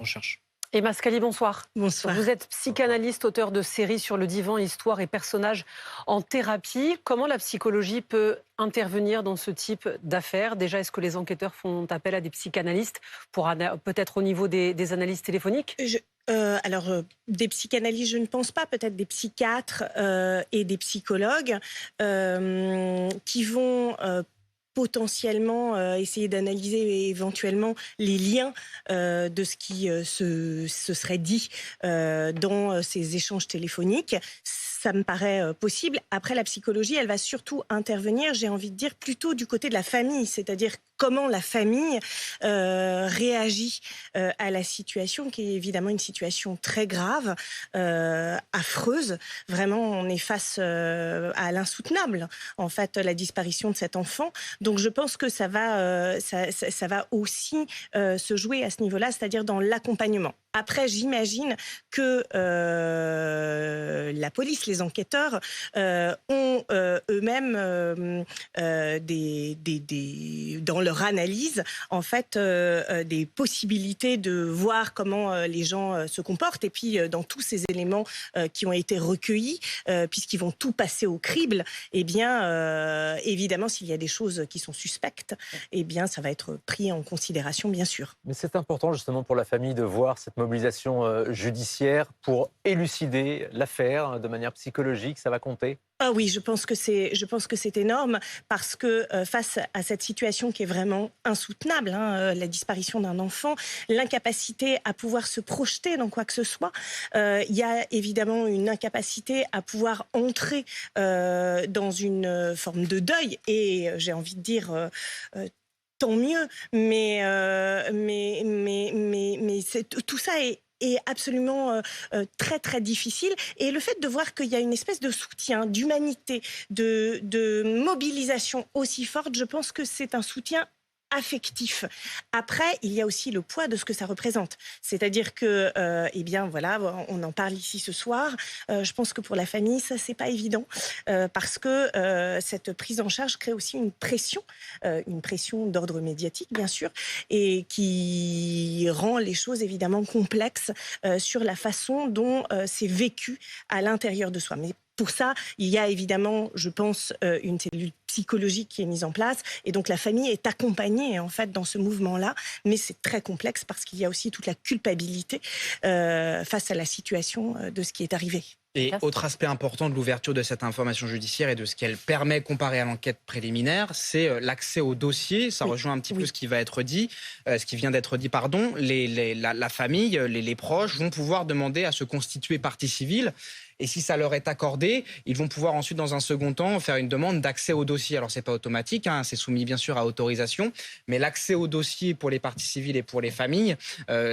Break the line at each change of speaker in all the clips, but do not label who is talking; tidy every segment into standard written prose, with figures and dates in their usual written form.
On cherche.
Emma Scali, bonsoir.
Bonsoir.
Vous êtes psychanalyste, auteur de séries sur le divan, histoire et personnages en thérapie. Comment la psychologie peut intervenir dans ce type d'affaires? Déjà, est-ce que les enquêteurs font appel à des psychanalystes pour peut-être au niveau des analyses téléphoniques?
Des psychanalystes, je ne pense pas, peut-être des psychiatres et des psychologues qui vont potentiellement essayer d'analyser éventuellement les liens de ce qui se serait dit dans ces échanges téléphoniques. Ça me paraît possible. Après, la psychologie, elle va surtout intervenir, j'ai envie de dire, plutôt du côté de la famille, c'est-à-dire comment la famille réagit à la situation, qui est évidemment une situation très grave, affreuse. Vraiment, on est face à l'insoutenable, en fait, la disparition de cet enfant. Donc, je pense que ça va aussi se jouer à ce niveau-là, c'est-à-dire dans l'accompagnement. Après, j'imagine que la police, les enquêteurs ont eux-mêmes dans leur analyse, en fait, des possibilités de voir comment les gens se comportent. Et puis, dans tous ces éléments qui ont été recueillis, puisqu'ils vont tout passer au crible, eh bien, évidemment, s'il y a des choses qui sont suspectes, eh bien, ça va être pris en considération, bien sûr.
Mais c'est important justement pour la famille de voir cette mobilisation judiciaire pour élucider l'affaire de manière psychologique. Ça va compter?
Ah oui, je pense que c'est énorme parce que face à cette situation qui est vraiment insoutenable, la disparition d'un enfant, l'incapacité à pouvoir se projeter dans quoi que ce soit, il y a évidemment une incapacité à pouvoir entrer dans une forme de deuil et j'ai envie de dire tant mieux, mais tout ça est absolument très très difficile, et le fait de voir qu'il y a une espèce de soutien, d'humanité, de mobilisation aussi forte, je pense que c'est un soutien affectif. Après, il y a aussi le poids de ce que ça représente. C'est-à-dire que, eh bien, voilà, on en parle ici ce soir. Je pense que pour la famille, ça, c'est pas évident, parce que cette prise en charge crée aussi une pression d'ordre médiatique, bien sûr, et qui rend les choses évidemment complexes sur la façon dont c'est vécu à l'intérieur de soi. Mais pour ça, il y a évidemment, je pense, une cellule psychologique qui est mise en place. Et donc, la famille est accompagnée, en fait, dans ce mouvement-là. Mais c'est très complexe parce qu'il y a aussi toute la culpabilité face à la situation de ce qui est arrivé.
Et autre aspect important de l'ouverture de cette information judiciaire et de ce qu'elle permet comparé à l'enquête préliminaire, c'est l'accès au dossier. Ça rejoint un petit peu ce qui va être dit, ce qui vient d'être dit, pardon. La famille, les proches vont pouvoir demander à se constituer partie civile. Et si ça leur est accordé, ils vont pouvoir ensuite, dans un second temps, faire une demande d'accès au dossier. Alors, c'est pas automatique, c'est soumis bien sûr à autorisation, mais l'accès au dossier pour les parties civiles et pour les familles,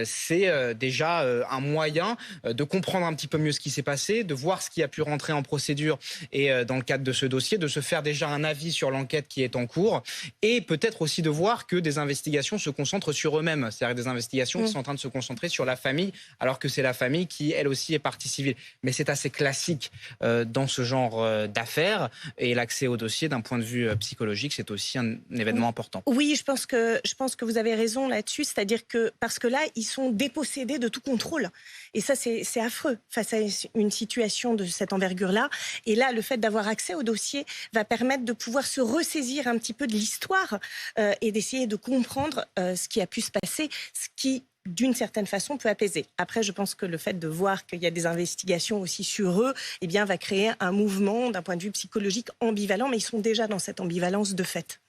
c'est déjà un moyen de comprendre un petit peu mieux ce qui s'est passé, de voir ce qui a pu rentrer en procédure et dans le cadre de ce dossier, de se faire déjà un avis sur l'enquête qui est en cours, et peut-être aussi de voir que des investigations se concentrent sur eux-mêmes, c'est-à-dire des investigations qui sont en train de se concentrer sur la famille, alors que c'est la famille qui, elle aussi, est partie civile. Mais c'est assez classique dans ce genre d'affaires, et l'accès au dossier d'un point de vue psychologique, c'est aussi un événement important.
Oui, je pense que vous avez raison là-dessus, c'est-à-dire que parce que là, ils sont dépossédés de tout contrôle, et ça c'est affreux face à une situation de cette envergure-là. Et là, le fait d'avoir accès au dossier va permettre de pouvoir se ressaisir un petit peu de l'histoire et d'essayer de comprendre ce qui a pu se passer, ce qui d'une certaine façon, peut apaiser. Après, je pense que le fait de voir qu'il y a des investigations aussi sur eux, eh bien, va créer un mouvement d'un point de vue psychologique ambivalent, mais ils sont déjà dans cette ambivalence de fait.